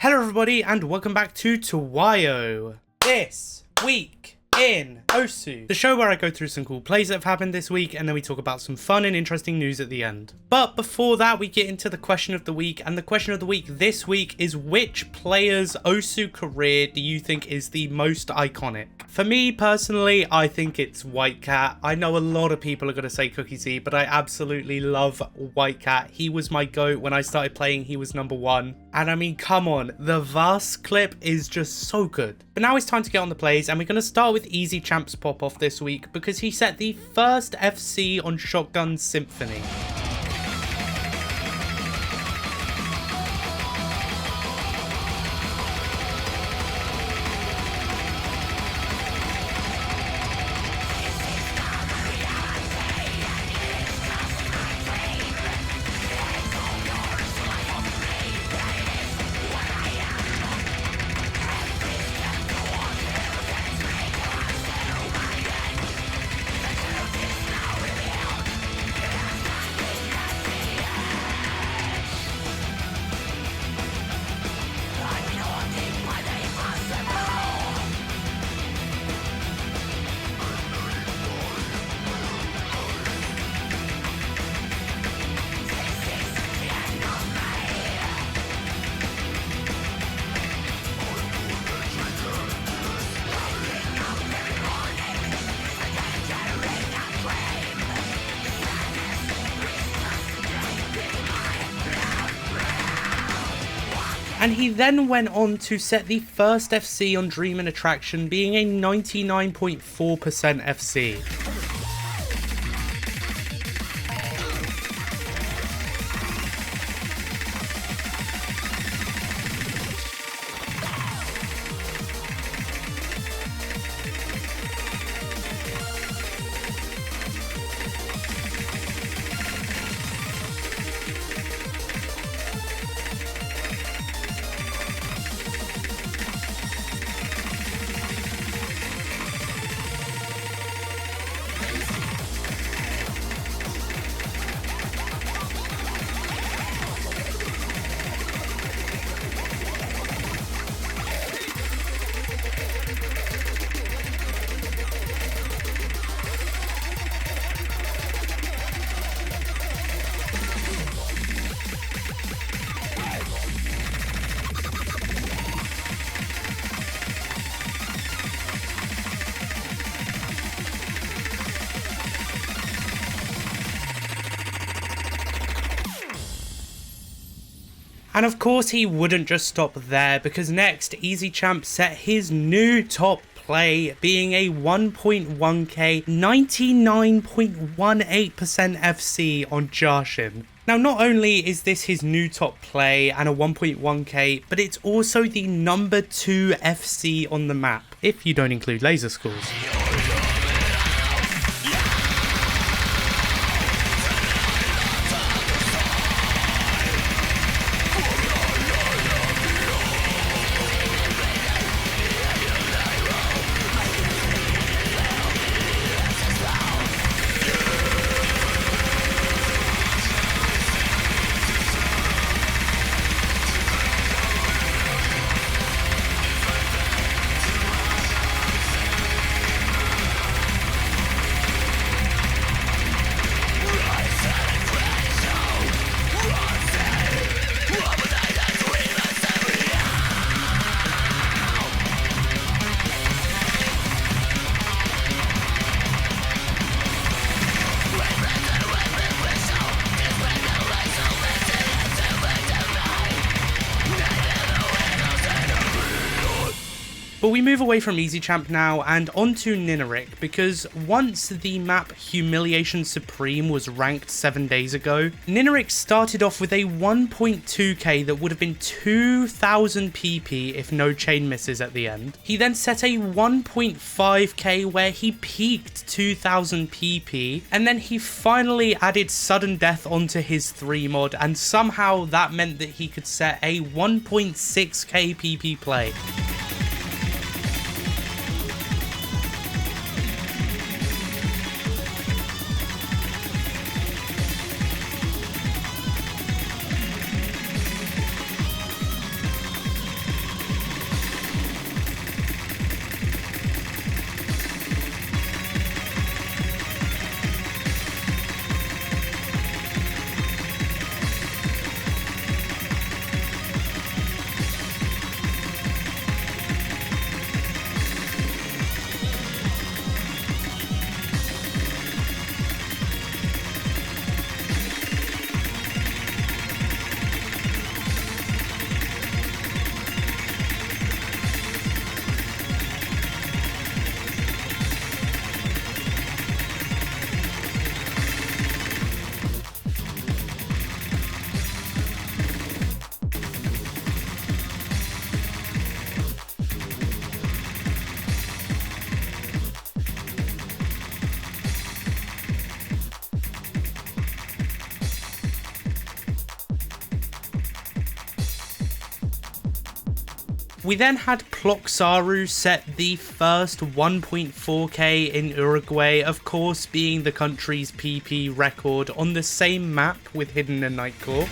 Hello everybody and welcome back to TWIO. This week in Osu, the show where I go through some cool plays that have happened this week and then we talk about some fun and interesting news at the end. But before that, we get into the question of the week, and the question of the week this week is: which player's Osu career do you think is the most iconic? For me personally, I think it's White Cat. I know a lot of people are going to say Cookie Z, but I absolutely love White Cat. He was my GOAT when I started playing. He was number one. And I mean, come on, the Vast clip is just so good. But now it's time to get on the plays, and we're going to start with EZChamp's pop-off this week because he set the first FC on Shotgun Symphony. And he then went on to set the first FC on Dream and Attraction, being a 99.4% FC. And of course he wouldn't just stop there, because next EZChamp set his new top play, being a 1.1k 99.18% FC on Jarshin. Now, not only is this his new top play and a 1.1k, but it's also the number 2 FC on the map, if you don't include laser schools. But we move away from EZChamp now and onto Ninerik, because once the map Humiliation Supreme was ranked 7 days ago, Ninerik started off with a 1.2k that would have been 2000 PP if no chain misses at the end. He then set a 1.5k where he peaked 2000 PP, and then he finally added sudden death onto his 3 mod, and somehow that meant that he could set a 1.6k PP play. We then had Ploxaru set the first 1.4k in Uruguay, of course being the country's PP record on the same map with Hidden and Nightcore.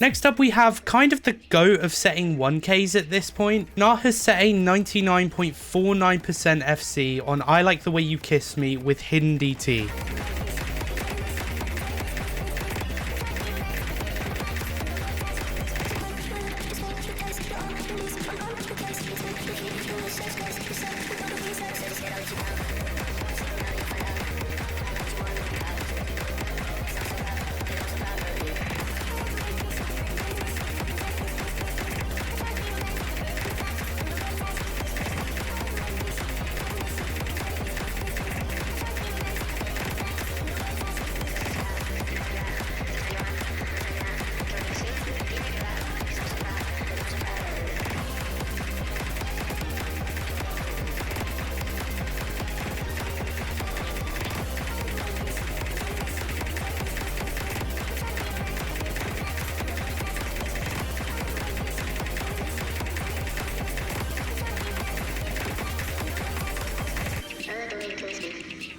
Next up, we have kind of the GOAT of setting 1Ks at this point. Gnahus set a 99.49% FC on I Like the Way You Kiss Me with Hidden DT.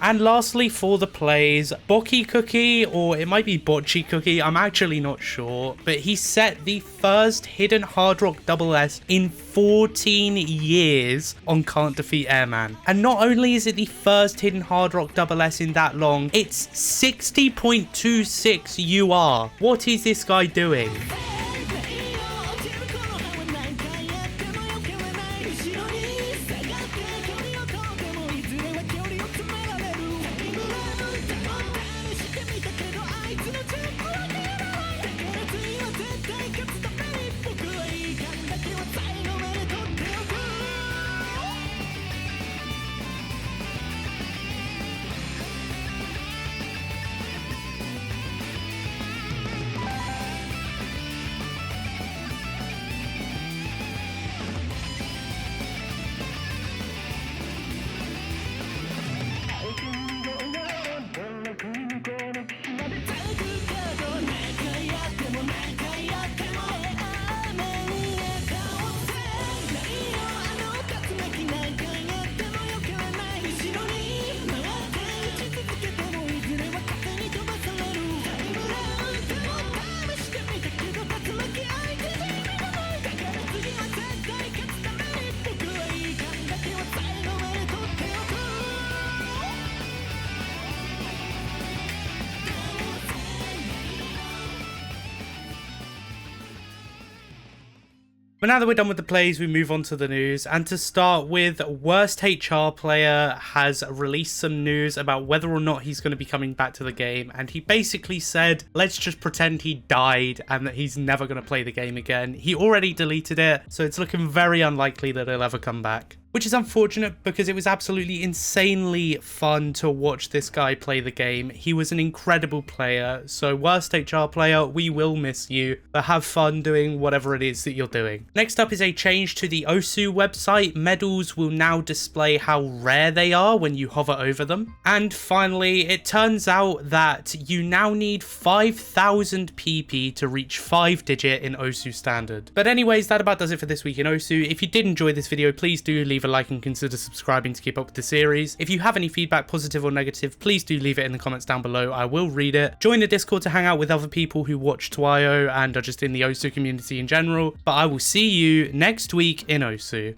And lastly, for the plays, BocchiCookie, or it might be BocchiCookie, I'm actually not sure, but he set the first hidden hard rock double S in 14 years on Can't Defeat Airman. And not only is it the first hidden hard rock double S in that long, it's 60.26 UR. What is this guy doing? But now that we're done with the plays, we move on to the news. And to start with, Worst HR Player has released some news about whether or not he's going to be coming back to the game. And he basically said, let's just pretend he died and that he's never going to play the game again. He already deleted it, so it's looking very unlikely that he'll ever come back. which is unfortunate because it was absolutely insanely fun to watch this guy play the game. He was an incredible player, so worst HR player, we will miss you, but have fun doing whatever it is that you're doing. Next up is a change to the Osu website. Medals will now display how rare they are when you hover over them. And finally, it turns out that you now need 5,000 PP to reach 5-digit in Osu standard. But anyways, that about does it for this week in Osu. If you did enjoy this video, please do leave a like and consider subscribing to keep up with the series. If you have any feedback, positive or negative, please do leave it in the comments down below. I will read it. Join the Discord to hang out with other people who watch TWIO and are just in the Osu community in general. But I will see you next week in Osu.